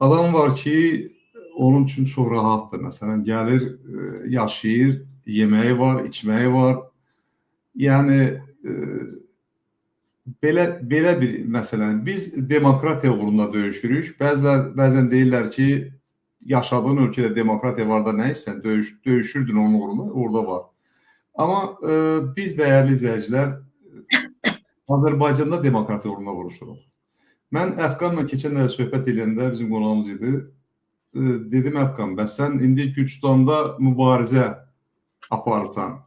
Adam var ki, onun üçün çox rahatdır. Məsələn, gəlir, yaşayır, yeməyi var, içməyi var. Yəni, belə bir məsələn, biz demokratiya uğrunda döyüşürük. Bəzən deyirlər ki, yaşadığın ölkədə demokratiya var da nə istəyirsən, döyüşürdün onun uğrunda, orada var. Amma biz dəyərli izləyicilər, Azərbaycanda demokratiya uğrunda vuruşuruq. Mən Əfqanla keçən dəfə söhbət edəndə bizim qonağımız idi. Dedim, Əfqan, bəs sən indi Gürcüstanda mübarizə aparırsan.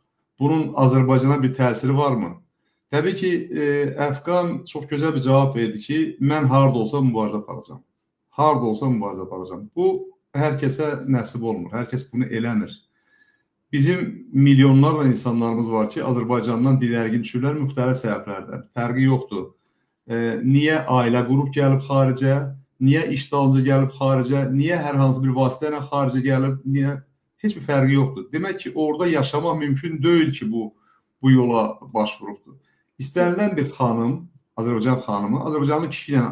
Bunun Azərbaycana bir təsiri varmı? Təbii ki, Əfqan çox gözəl bir cavab verdi ki, mən harada olsa mübarizə aparacam. Harada olsa mübarizə aparacam. Bu, hər kəsə nəsib olmur. Hər kəs bunu eləmir. Bizim milyonlarla insanlarımız var ki, Azərbaycandan didərgin düşürlər müxtəlif səbəblərdən. Fərqi yoxdur. Niyə ailə qurub gəlib xaricə, niyə iş dalınca gəlib xaricə, niyə hər hansı bir vasitə ilə xaricə gəlib, niyə? Heç bir fərqi yoxdur. Demək ki, orada yaşamaq mümkün deyil ki, bu yola başvurubdur. İstənilən bir xanım, Azərbaycan xanımı, Azərbaycanlı kişi ilə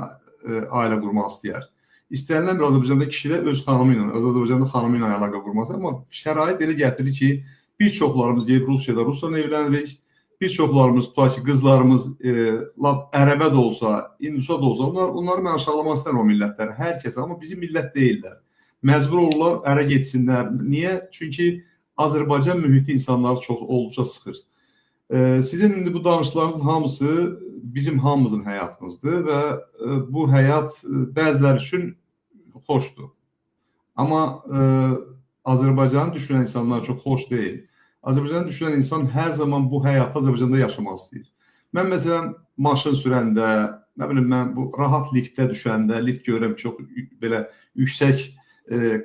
ailə qurmaq istəyər. İstənilən bir Azərbaycanlı kişi də öz xanımı ilə, öz Azərbaycanlı xanımı ilə əlaqə qurması. Amma şərait elə gətirir ki, bir çoxlarımız gəlib Rusiyada Rusla evlənirik. Bir çoxlarımız, tutaq ki, qızlarımız ərəbə də olsa, indusa da olsa, onları mən aşağılamaq istəyirəm o millətləri, hər kəs, amma bizim millət deyillər. Məcbur olurlar, ərə getsinlər. Niyə? Çünki Azərbaycan mühiti insanları çox olduqca sıxır. Sizin indi bu danışıqlarınızın hamısı bizim hamımızın həyatımızdır və bu həyat bəziləri üçün xoşdur. Amma Azərbaycanı düşünən insanlar çox xoş deyil. Azərbaycanı düşünən insan hər zaman bu həyatı Azərbaycanda yaşamaq istəyir. Mən məsələn maşın sürəndə, nə bilim mən bu rahat liftdə düşəndə, lift görürəm çox belə yüksək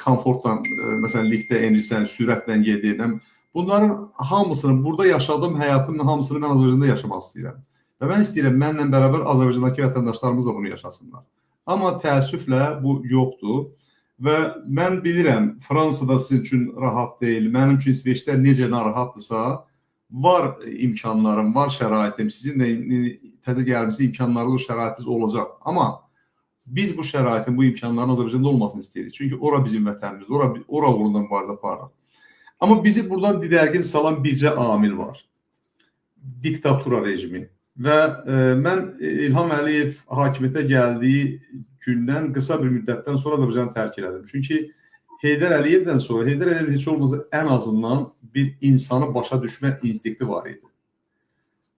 komfortla, məsələn liftdə enirsən, sürətlə gedirəm. Bunların hamısını, burada yaşadığım həyatımın hamısını mən Azərbaycanda yaşamaq istəyirəm. Və mən istəyirəm, mənlə bərabər Azərbaycandakı vətəndaşlarımız da bunu yaşasınlar. Amma təəssüflə bu yoxdur. Və mən bilirəm, Fransada sizin üçün rahat deyil, mənim üçün İsveçdə necə narahatdırsa, var imkanlarım, var şəraitim, sizin də təzə gəlmişsiniz, imkanlarınız, şəraitiniz olacaq. Amma biz bu şəraitin, bu imkanların Azərbaycanda olmasını istəyirik. Çünki ora bizim vətənimiz, ora uğrunda mübarizə aparırıq. Amma bizi buradan didərgin salan bircə amil var. Diktatura rejimi. Və mən İlham Əliyev hakimiyyətə gəldiyi gündən qısa bir müddətdən sonra Azərbaycanı tərk elədim. Çünki Heydər Əliyevdən sonra, Heydər Əliyev heç olmasa ən azından bir insanı başa düşmə instinkti var idi.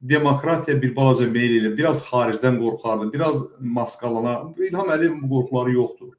Demokratiya bir balaca meyl ilə, biraz xaricdən qorxardı, biraz maskalana. İlham Əliyevin bu qorxuları yoxdur.